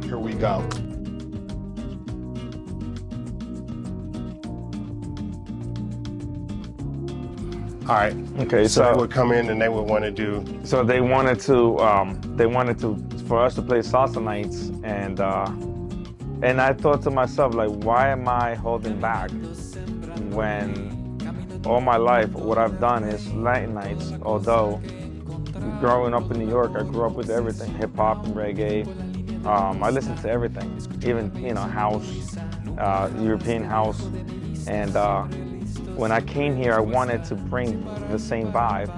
Here we go. All right. Okay, So they would come in and they would want to do. So they wanted to for us to play salsa nights, and I thought to myself, like, why am I holding back when all my life what I've done is Latin nights? Although growing up in New York, I grew up with everything, hip hop and reggae. I listened to everything, even house, European house, and when I came here, I wanted to bring the same vibe.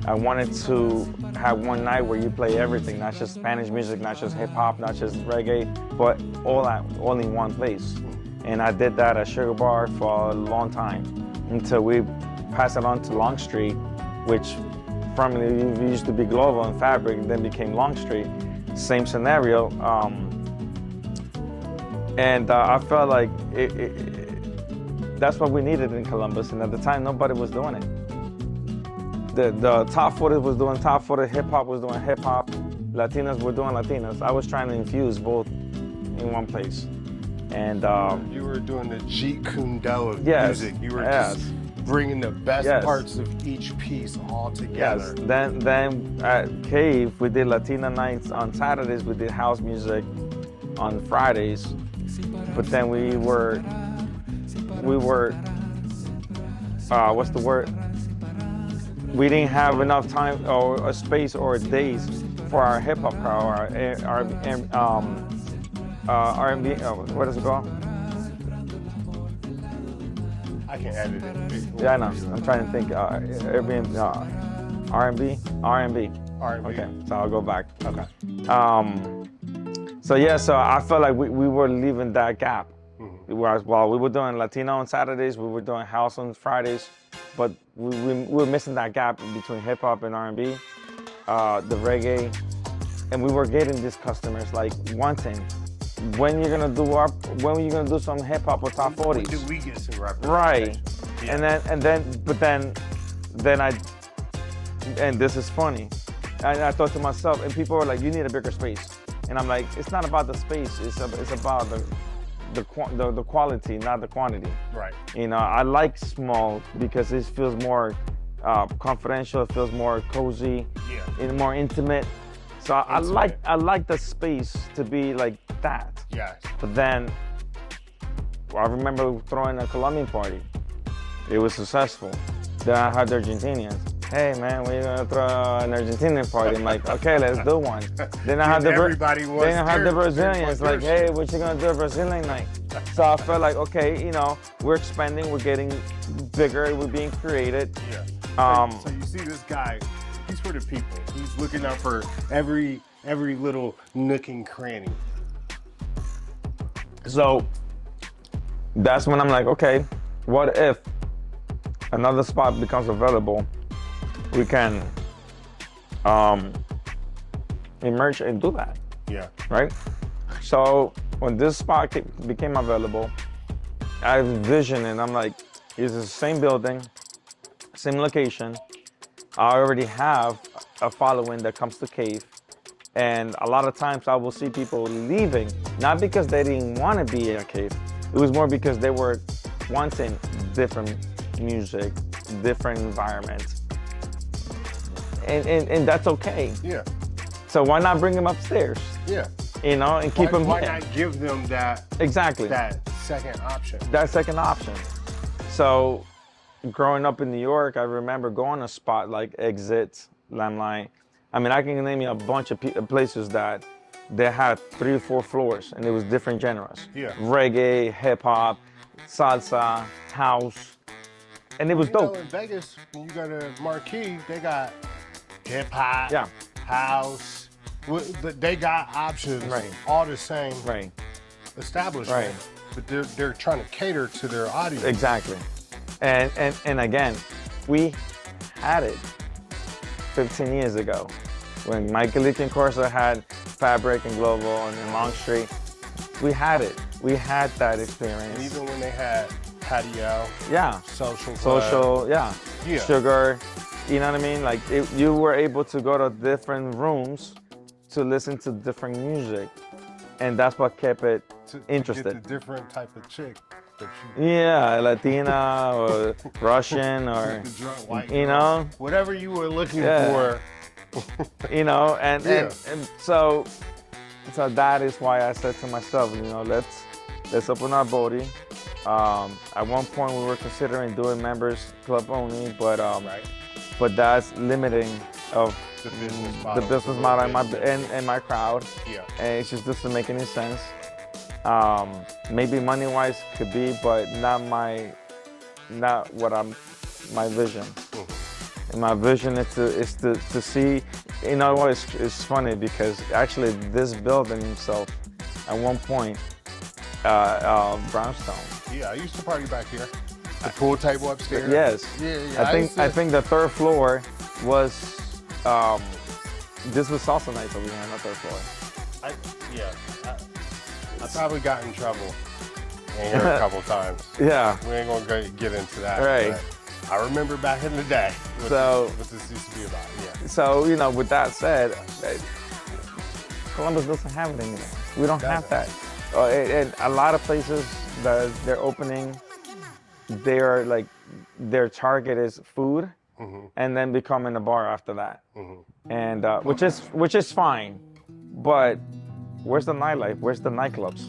I wanted to have one night where you play everything, not just Spanish music, not just hip hop, not just reggae, but all in one place. And I did that at Sugar Bar for a long time until we passed it on to Long Street, which formerly used to be Global and Fabric, then became Long Street. Same scenario. And I felt like that's what we needed in Columbus, and at the time nobody was doing it. The top 40 was doing top 40, hip hop was doing hip hop, Latinas were doing Latinas. I was trying to infuse both in one place. And you were doing the Jeet Kune Do of yes, music. You were yes. just bringing the best Yes. parts of each piece all together. Yes. Then at Cave we did Latina nights on Saturdays. We did house music on Fridays. But then we were what's the word? We didn't have enough time or a space or days for our hip hop crowd, our R&B. What is it called? I can edit it. Yeah, I know. I'm trying to think. Airbnb, R&B. R&B. Okay, so I'll go back. Okay. So I felt like we were leaving that gap. Whereas while we were doing Latino on Saturdays, we were doing house on Fridays, but we were missing that gap between hip hop and R&B, the reggae, and we were getting these customers like wanting, when you're gonna do some hip hop or top 40s? When do we get some representation? Right. Yeah. And this is funny. And I thought to myself, and people were like, you need a bigger space. And I'm like, it's not about the space, it's about the quality, not the quantity. Right. I like small because it feels more confidential, it feels more cozy, and more intimate. So I like the space to be like that. Yes. But then I remember throwing a Colombian party. It was successful. Then I had the Argentinians. Hey man, we're gonna throw an Argentinian party. I'm like, okay, let's do one. Then I had the Brazilians. Like, hey, what you gonna do a Brazilian night? So I felt like, okay, we're expanding, we're getting bigger, we're being created. Yeah. So you see this guy, he's for the people. He's looking out for every little nook and cranny. So that's when I'm like, okay, what if another spot becomes available? We can emerge and do that. Yeah. Right? So when this spot became available, I envisioned and I'm like, it's the same building, same location. I already have a following that comes to Cave. And a lot of times I will see people leaving, not because they didn't want to be at Cave. It was more because they were wanting different music, different environment. And that's okay. Yeah. So why not bring them upstairs? Yeah. And keep them Why here. not give them that Exactly. that second option? That second option. So growing up in New York, I remember going to a spot like Exit, Limelight. I mean, I can name you a bunch of places that they had 3 or 4 floors and it was different genres. Yeah. Reggae, hip hop, salsa, house. And it was dope. In Vegas, when you go to Marquee, they got hip hop, Yeah. house. They got options, Right. all the same Right. establishment. Right. But they're trying to cater to their audience. Exactly. And again, we had it 15 years ago when Michael Leach and Corsa had Fabric and Global and Long Street. We had it. We had that experience. And even when they had patio, Yeah. social, Yeah. Sugar. You know what I mean? Like you were able to go to different rooms to listen to different music. and that's what kept it to interested. get the different type of chick that you Yeah, Latina or Russian or, the drunk white you girl, know, whatever you were looking Yeah. for. you know, and, Yeah. and so that is why I said to myself, let's open our body. At one point we were considering doing members club only, but Right. but that's limiting of The business the model. business model and my crowd. Yeah. And it just doesn't make any sense. Maybe money wise could be, but not what my vision. And my vision is to see, you know what, it's funny because actually this building itself, at one point, brownstone. Yeah, I used to party back here. The pool table upstairs. Yes. Yeah. I think the third floor was, this was salsa nights over here on the third floor. I probably got in trouble in here a couple times. Yeah. We ain't gonna get into that. Right. But I remember back in the day what this used to be about. Yeah. So, with that said, Columbus doesn't have it anymore. We don't have that. And a lot of places that they're opening, their target is food, and then becoming a bar after that. And which is fine, but where's the nightlife? Where's the nightclubs?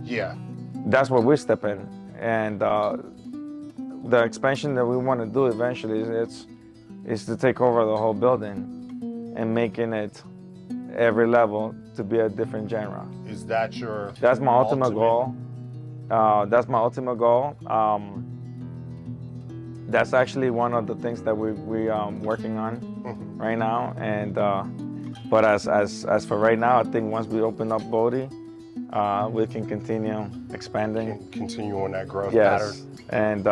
Yeah. That's where we step in, and the expansion that we want to do eventually is to take over the whole building and making it every level to be a different genre. Is that your? That's my ultimate goal. That's my ultimate goal. That's actually one of the things that we working on right now. And but as for right now, I think once we open up Bodie, we can continue expanding. Continue on that growth Yes, pattern. and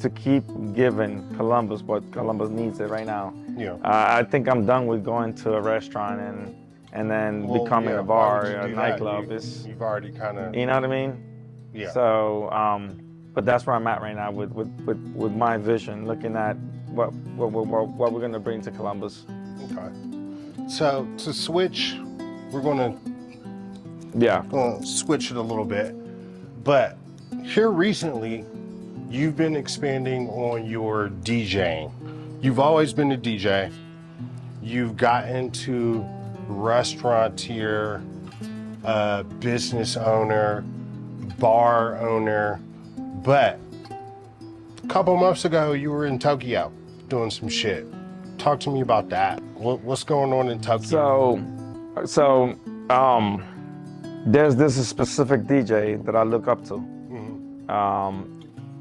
to keep giving Columbus what Columbus needs it right now. Yeah. I think I'm done with going to a restaurant and then becoming a bar, a nightclub. You've already kind of. You know what I mean? Yeah. So, but that's where I'm at right now with my vision, looking at what we're gonna bring to Columbus. Okay. So to switch, we're gonna switch it a little bit, but here recently, you've been expanding on your DJing. You've always been a DJ. You've got into restaurateur, business owner, bar owner, but a couple months ago you were in Tokyo doing some shit. Talk to me about that. What's going on in Tokyo? So there's this specific DJ that I look up to.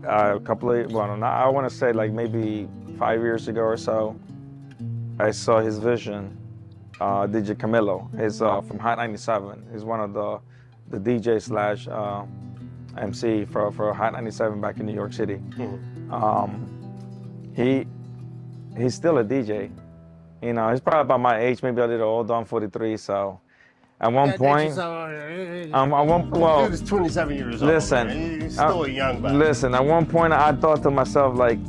A couple of, I want to say like maybe 5 years ago or so, I saw his vision. DJ Camilo, he's from Hot 97. He's one of the DJ slash MC for Hot 97 back in New York City. He's still a DJ. He's probably about my age, maybe a little older. I'm 43, so at one point, Dude is 27 years old. Listen, he's still a young man. Listen, at one point I thought to myself like,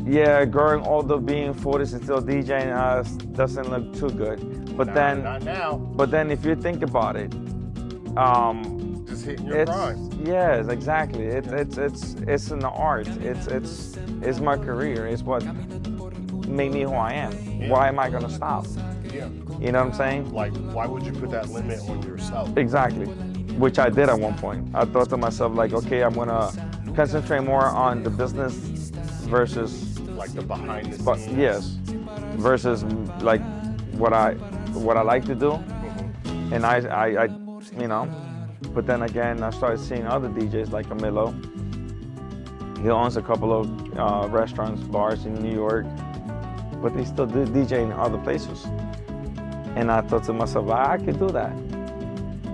yeah, growing older, being 40 and still DJing doesn't look too good. But then, not now. But then, if you think about it, just hitting your prime. Yes, exactly. It's an art. It's my career. It's what made me who I am. Yeah. Why am I gonna stop? Yeah. You know what I'm saying? Like, why would you put that limit on yourself? Exactly. Which I did at one point. I thought to myself like, okay, I'm gonna concentrate more on the business versus like the behind the but scenes. yes, versus like what I like to do, and I but then again I started seeing other DJs like Camilo. He owns a couple of restaurants, bars in New York, but they still do DJ in other places. And I thought to myself, I could do that.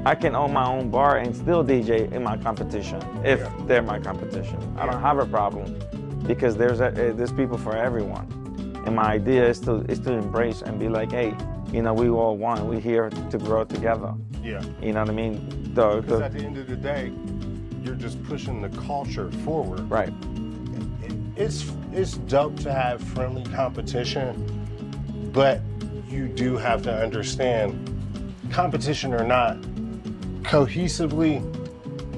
I can own my own bar and still DJ in my competition if they're my competition. I don't have a problem. Because there's people for everyone, and my idea is to embrace and be like, hey, we all one. We're here to grow together. Yeah. You know what I mean? Because at the end of the day, you're just pushing the culture forward. Right. It's dope to have friendly competition, but you do have to understand competition or not, cohesively,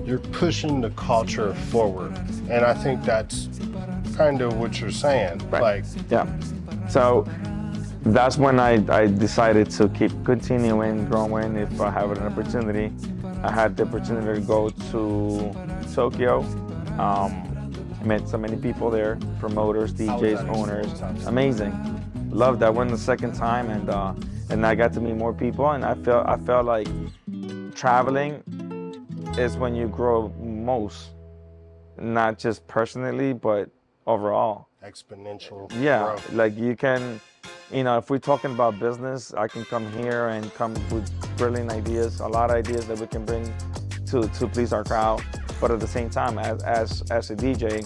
you're pushing the culture forward. And I think that's kind of what you're saying. Right. Like, yeah. So that's when I decided to keep continuing growing. If I have an opportunity, I had the opportunity to go to Tokyo. Met so many people there, promoters, DJs, owners. Amazing. Loved that. Went the second time, and I got to meet more people, and I felt like traveling is when you grow most, not just personally, but overall. exponential Yeah, growth. like you can, if we're talking about business, I can come here and come with brilliant ideas, a lot of ideas that we can bring to please our crowd. But at the same time, as a DJ,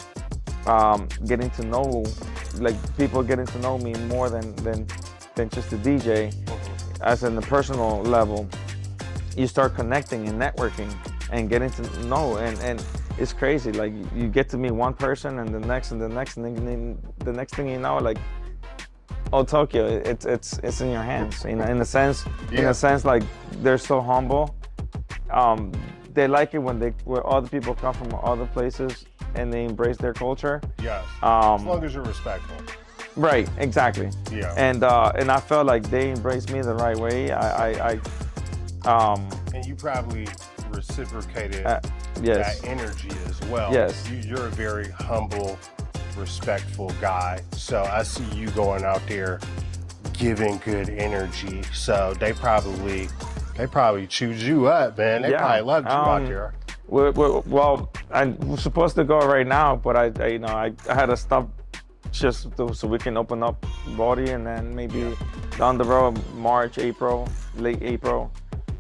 getting to know, like people getting to know me more than just a DJ, as in the personal level, you start connecting and networking and getting to know, and it's crazy. Like you get to meet one person and the next and the next, and then the next thing you know, like, oh, Tokyo, it's in your hands. In a sense, like they're so humble. They like it when other people come from other places and they embrace their culture. Yes. As long as you're respectful. Right. Exactly. Yeah. And I felt like they embraced me the right way. And you probably reciprocated yes. that energy as well. Yes. You're a very humble, respectful guy. So I see you going out there giving good energy. So they probably chewed you up, man. They probably loved you out there. Well, I was supposed to go right now, but I had to stop just so we can open up body, and then maybe down the road, March, April, late April,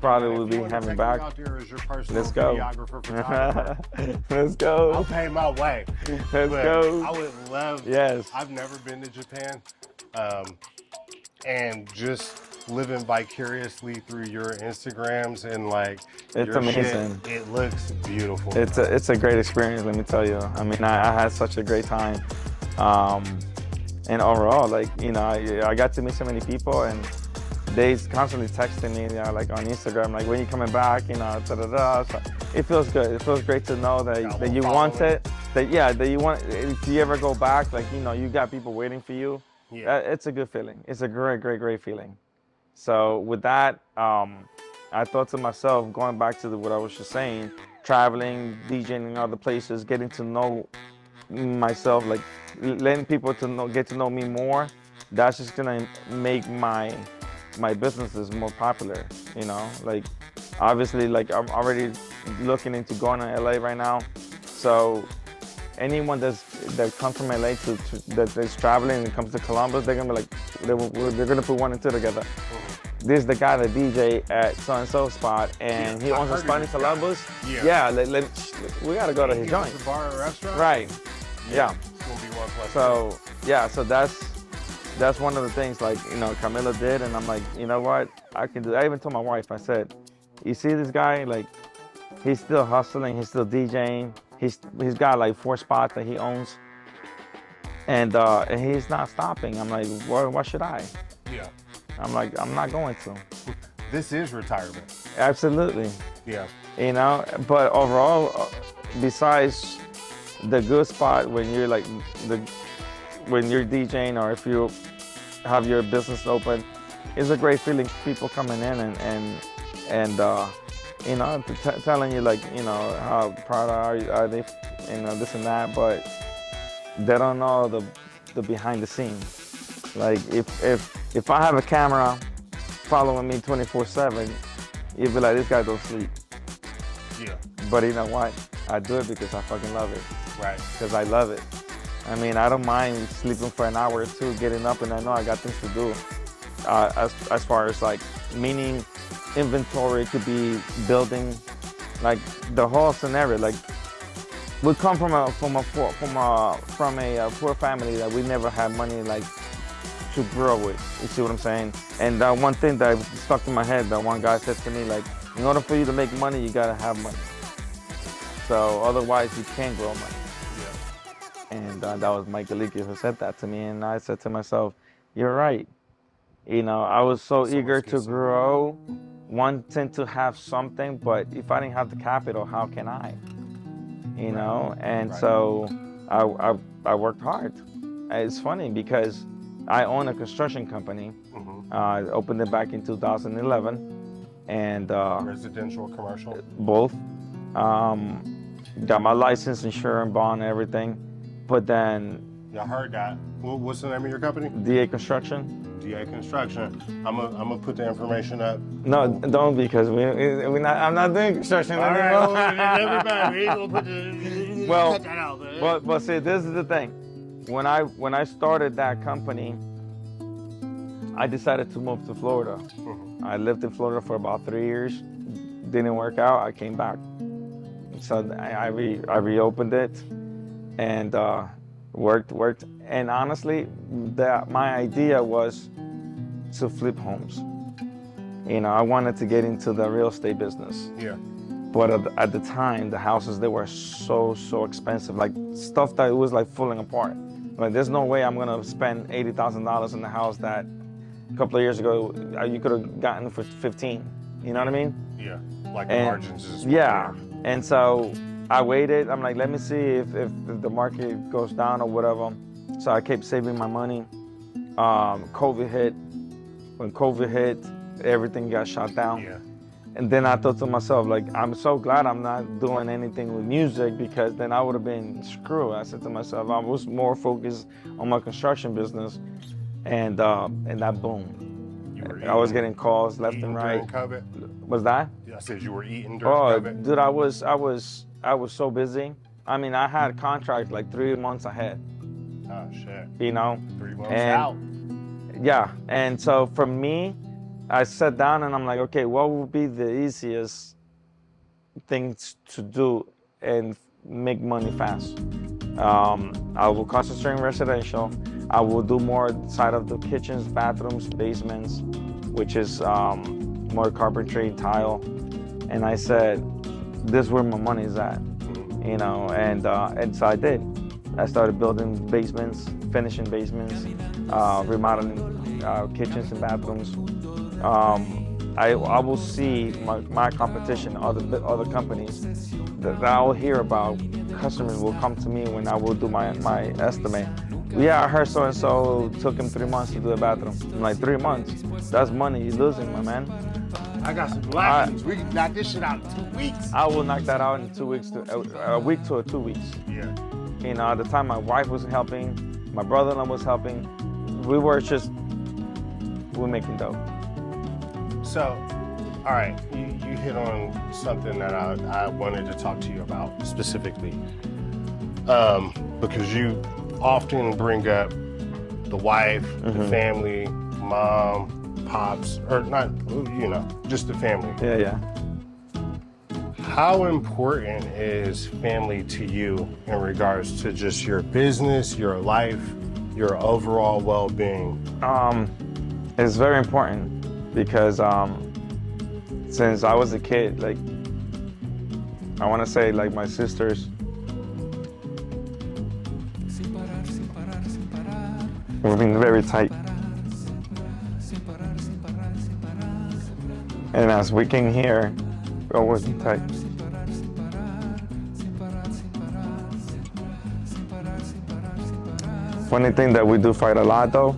probably we'll be having back. Out there as your personal Let's go. videographer, photographer. Let's go. I'll pay my way. Let's go. I would love. Yes. I've never been to Japan, and just living vicariously through your Instagrams and like it's your amazing. Shit, it looks beautiful. It's a great experience, let me tell you. I mean, I had such a great time, and overall, like I got to meet so many people, and they constantly texting me, like on Instagram, like, when you coming back, So it feels good. It feels great to know that you want it. That you want. If you ever go back, like you got people waiting for you. Yeah. It's a good feeling. It's a great feeling. So with that, I thought to myself, going back to what I was just saying, traveling, DJing in other places, getting to know myself, like letting people get to know me more. That's just gonna make my businesses more popular. Like obviously, like I'm already looking into going to LA right now. So anyone that comes from LA that's traveling and comes to Columbus, they're gonna be like, they're gonna put one and two together. This is the guy that DJ at so-and-so spot, and he owns a spot in Columbus. Yeah, we gotta go to his joint. A bar or restaurant? Right. Yeah. It's gonna be one plus. So that's one of the things, like, Camila did, and I'm like, you know what, I can do. I even told my wife, I said, you see this guy, like, he's still hustling, he's still DJing, he's got like 4 spots that he owns, and he's not stopping. I'm like, why should I? Yeah. I'm like, I'm not going to. This is retirement. Absolutely. Yeah. But overall, besides the good spot when you're like when you're DJing, or if you have your business open, it's a great feeling. People coming in and telling you, like, how proud are they, this and that, but they don't know the behind the scenes. Like if I have a camera following me 24/7, you'd be like, this guy don't sleep. Yeah. But you know what? I do it because I fucking love it. Right. Because I love it. I mean, I don't mind sleeping for an hour or two, getting up, and I know I got things to do. As far as like, meaning inventory, could be building, like the whole scenario. Like, we come from a poor family that we never had money, like, to grow with. You see what I'm saying? And that one thing that stuck in my head, that one guy said to me, like, in order for you to make money, you gotta have money. So otherwise, you can't grow money. Yeah. And that was Mike Galiki who said that to me, and I said to myself, you're right. I was so eager to grow wanting to have something, but if I didn't have the capital, how can I? You know, and so I worked hard. It's funny because I own a construction company. I opened it back in 2011, and Residential, commercial? both. Got my license, insurance, bond, everything. But then Yeah, I heard that. What's the name of your company? DA Construction. DA Construction. I'm gonna put the information up. No, don't, because I'm not doing construction All anymore. right, well, everybody, we ain't gonna put the, Well, cut that out, man. but see, this is the thing. When I started that company, I decided to move to Florida. I lived in Florida for about 3 years. Didn't work out. I came back. So I reopened it and worked. And honestly, my idea was to flip homes. You know, I wanted to get into the real estate business. Yeah. But at the time, the houses, they were so expensive. Like stuff that it was like falling apart. Like there's no way I'm gonna spend $80,000 in the house that a couple of years ago you could have gotten for 15. You know what I mean? Yeah. Like the margins is. Yeah. And so I waited. I'm like, let me see if the market goes down or whatever. So I kept saving my money. COVID hit. When COVID hit, everything got shut down. Yeah. And then I thought to myself, like, I'm so glad I'm not doing anything with music, because then I would have been screwed. I said to myself, I was more focused on my construction business, and that boom. I was getting calls left and right. During COVID? Was that? Yeah, I said you were eating during COVID. Dude, I was so busy. I mean, I had contracts like 3 months ahead. Oh shit. You know? 3 months out. Yeah, and so for me, I sat down and I'm like, okay, what would be the easiest things to do and make money fast? I will concentrate in residential. I will do more side of the kitchens, bathrooms, basements, which is more carpentry, tile. And I said, this is where my money is at, you know, and so I did. I started building basements, finishing basements, remodeling kitchens and bathrooms. I will see my competition, other companies that I will hear about. Customers will come to me when I will do my estimate. Yeah, I heard so-and-so took him 3 months to do a bathroom. I'm like, 3 months? That's money you're losing, my man. I got some blackies. We can knock this shit out in 2 weeks. I will knock that out in 2 weeks, a week to 2 weeks. Yeah. You know, at the time my wife was helping, my brother-in-law was helping. We're making dough. So, all right, you hit on something that I wanted to talk to you about specifically, because you often bring up the wife, the family, mom, pops, or not, you know, just the family. Yeah. How important is family to you in regards to just your business, your life, your overall well-being? It's very important because since I was a kid, like, I want to say, like, my sisters, we've been very tight. And as we came here, we always been tight. Funny thing that we do fight a lot though.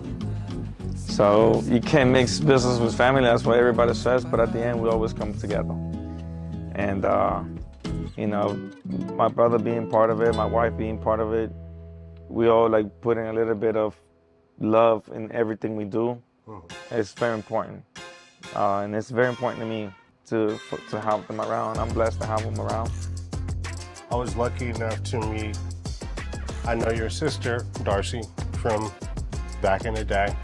So you can't mix business with family, that's what everybody says, but at the end we always come together. And you know, my brother being part of it, my wife being part of it, we all like putting a little bit of love in everything we do. It's very important. And it's very important to me to have them around. I'm blessed to have them around. I was lucky enough to meet, I know your sister, Darcy, from back in the day.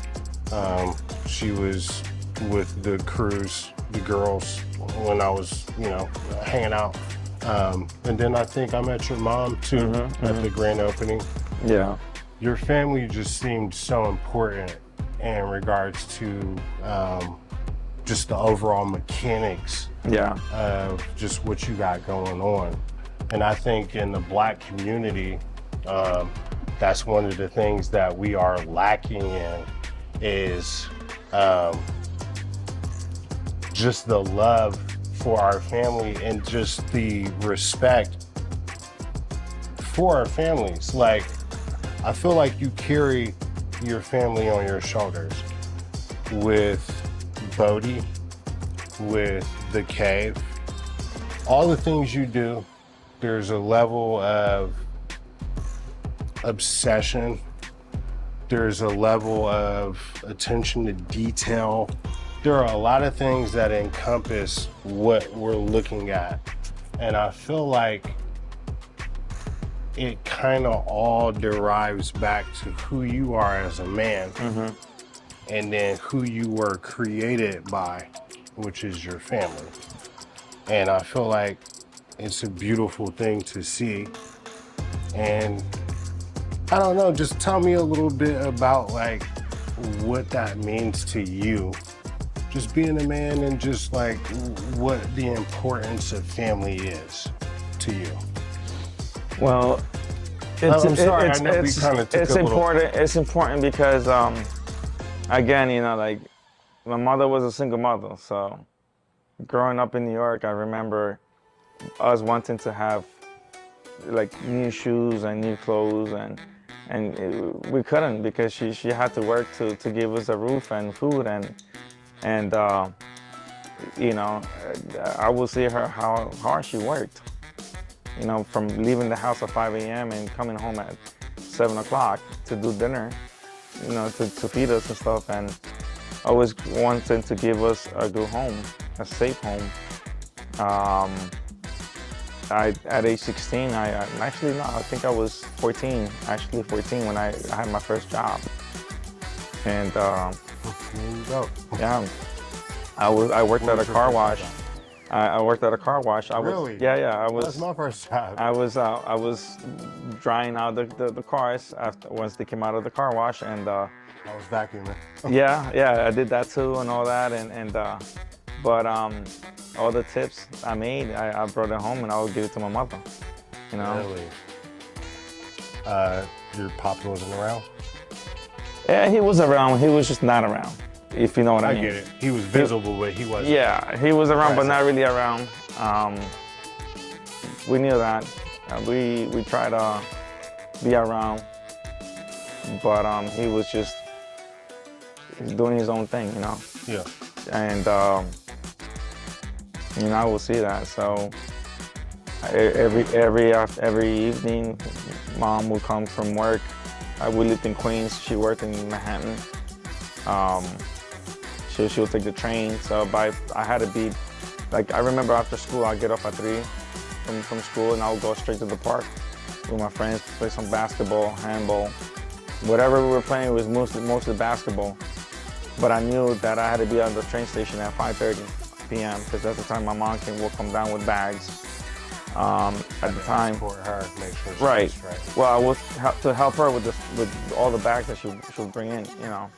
She was with the crews, the girls, when I was, you know, hanging out. And then I think I met your mom too at the grand opening. Yeah. Your family just seemed so important in regards to just the overall mechanics of just what you got going on. And I think in the Black community, that's one of the things that we are lacking in is just the love for our family and just the respect for our families. Like, I feel like you carry your family on your shoulders with Bodie, with the cave, all the things you do. There's a level of obsession. There's a level of attention to detail. There are a lot of things that encompass what we're looking at. And I feel like it kind of all derives back to who you are as a man, and then who you were created by, which is your family. And I feel like it's a beautiful thing to see. And I don't know, just tell me a little bit about like what that means to you. Just being a man and just like what the importance of family is to you. Well, I'm sorry, I know we kinda took it's a little- important. It's important because, again, you know, like my mother was a single mother, so growing up in New York, I remember us wanting to have like new shoes and new clothes, we couldn't because she had to work to give us a roof and food, and you know, I would see her how hard she worked. You know, from leaving the house at 5 a.m. and coming home at 7 o'clock to do dinner, you know, to feed us and stuff, and always wanting to give us a good home, a safe home. At age 16, I think I was 14, actually 14 when I had my first job. And yeah, I worked at a car wash. I worked at a car wash. Really? I was. That's my first job. I was drying out the cars once they came out of the car wash, and I was vacuuming. yeah, I did that too and all that, but all the tips I made, I brought it home and I would give it to my mother. You know. Really? Your pop wasn't around? Yeah, he was around. He was just not around. If you know what I mean. I get it. He was visible, but he wasn't. Yeah, he was around, but not really around. We knew that. We tried to be around, but he was just doing his own thing, you know. Yeah. And you know, I will see that. So every evening, Mom would come from work. We lived in Queens. She worked in Manhattan. She would take the train. So I had to be, like, I remember after school, I'd get off at 3 from school and I would go straight to the park with my friends, play some basketball, handball. Whatever we were playing was mostly basketball. But I knew that I had to be at the train station at 5:30 p.m. because that's the time my mom will come down with bags. At the time, support her, make sure she's right. straight. Well, I was to help her with all the bags that she would bring in, you know.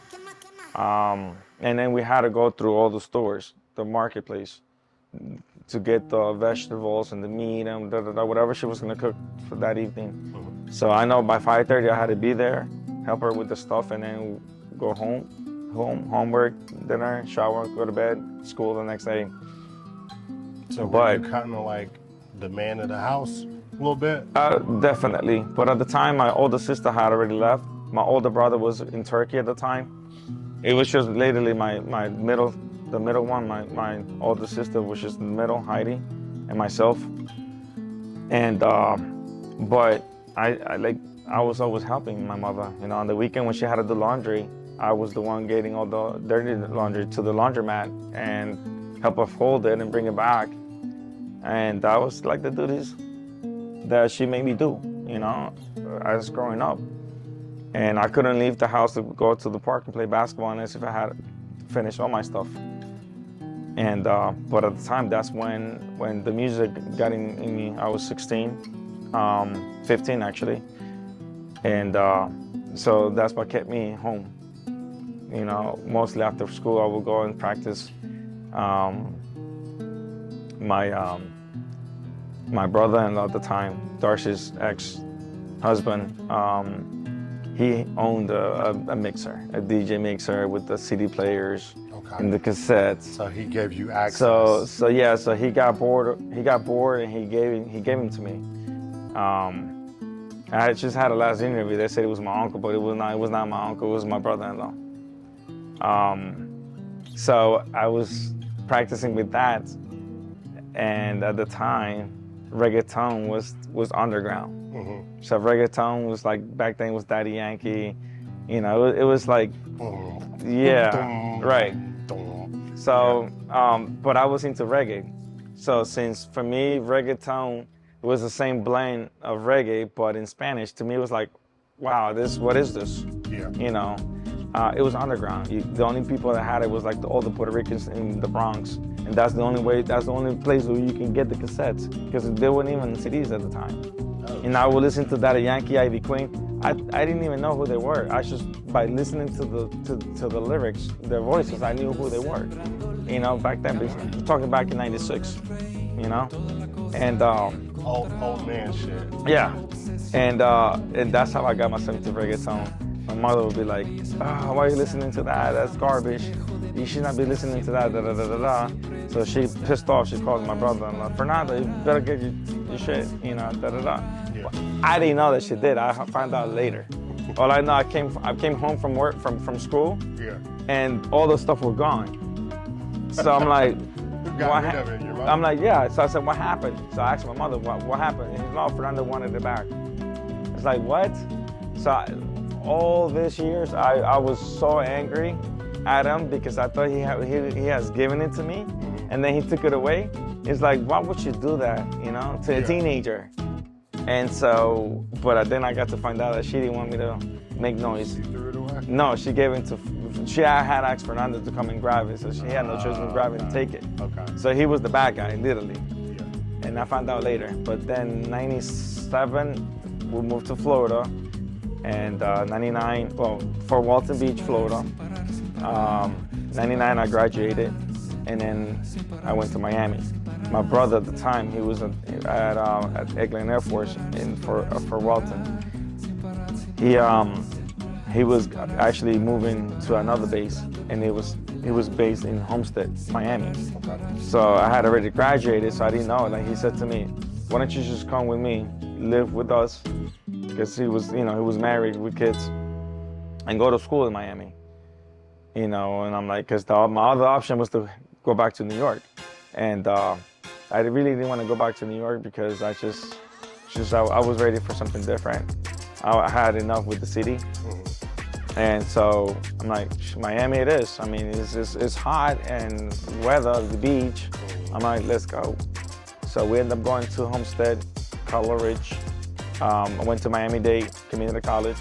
And then we had to go through all the stores, the marketplace, to get the vegetables and the meat and whatever she was gonna cook for that evening. Mm-hmm. So I know by 5:30 I had to be there, help her with the stuff, and then go homework, dinner, shower, go to bed, school the next day. So were you kind of like the man of the house a little bit? Definitely. But at the time, my older sister had already left. My older brother was in Turkey at the time. It was just literally the middle one, my older sister was just in the middle, Heidi, and myself. And but I was always helping my mother. You know, on the weekend when she had to do laundry, I was the one getting all the dirty laundry to the laundromat and help her fold it and bring it back. And that was like the duties that she made me do, you know, as growing up. And I couldn't leave the house to go to the park and play basketball unless if I had finished all my stuff. And but at the time, that's when the music got in me. I was 16, 15 actually. And so that's what kept me home. You know, mostly after school, I would go and practice. My brother-in-law at the time, Darcy's ex-husband, he owned a mixer, a DJ mixer with the CD players. Okay. in the cassettes. So he gave you access. So he got bored. He got bored, and he gave him to me. I just had a last interview. They said it was my uncle, but it was not. It was not my uncle. It was my brother-in-law. So I was practicing with that, and at the time, reggaeton was underground. Mm-hmm. So reggaeton was like, back then was Daddy Yankee. You know, it was like, yeah, right. So, but I was into reggae. So since for me, reggaeton was the same blend of reggae, but in Spanish, to me it was like, wow, what is this? Yeah. You know, it was underground. The only people that had it was like all the Puerto Ricans in the Bronx. And that's the only place where you can get the cassettes, because there weren't even CDs at the time. Oh. And I would listen to Daddy Yankee, Ivy Queen. I didn't even know who they were. I just, by listening to the lyrics, their voices, I knew who they were. You know, back then, I'm talking back in '96. You know, and old man shit. Yeah, and that's how I got myself into reggaeton. My mother would be like, "Oh, why are you listening to that? That's garbage. You should not be listening to that." Da da da da da. So she pissed off. She called my brother and like, "Fernando, you better get your shit." You know, da da da. Yeah. I didn't know that she did. I found out later. All I know, I came home from work from school. Yeah. And all the stuff were gone. So I'm like, got rid of it, your mom? I'm like, yeah. So I said, what happened? So I asked my mother, what happened? And no, Fernando wanted it back. It's like, what? So all these years, I was so angry at him because I thought he has given it to me, and then he took it away. It's like, why would you do that, you know, to a teenager? And so, but then I got to find out that she didn't want me to make noise. You threw it away? No, she gave it to, she had asked Fernando to come and grab it, so she had no choice but to grab it and take it. Okay. So he was the bad guy, literally. Yeah. And I found out later. But then '97, we moved to Florida, and '99, well, for Walton Beach, Florida. '99, I graduated, and then I went to Miami. My brother at the time, he was at Eglin Air Force for Walton. He was actually moving to another base, and he was based in Homestead, Miami. So I had already graduated, so I didn't know. Like, he said to me, "Why don't you just come with me, live with us?" Because he was married with kids, and go to school in Miami. You know, and I'm like, because my other option was to go back to New York, and I really didn't want to go back to New York because I was ready for something different. I had enough with the city. And so I'm like, Miami it is. I mean, it's hot and weather, the beach. I'm like, let's go. So we ended up going to Homestead, Coleridge. I went to Miami-Dade Community College.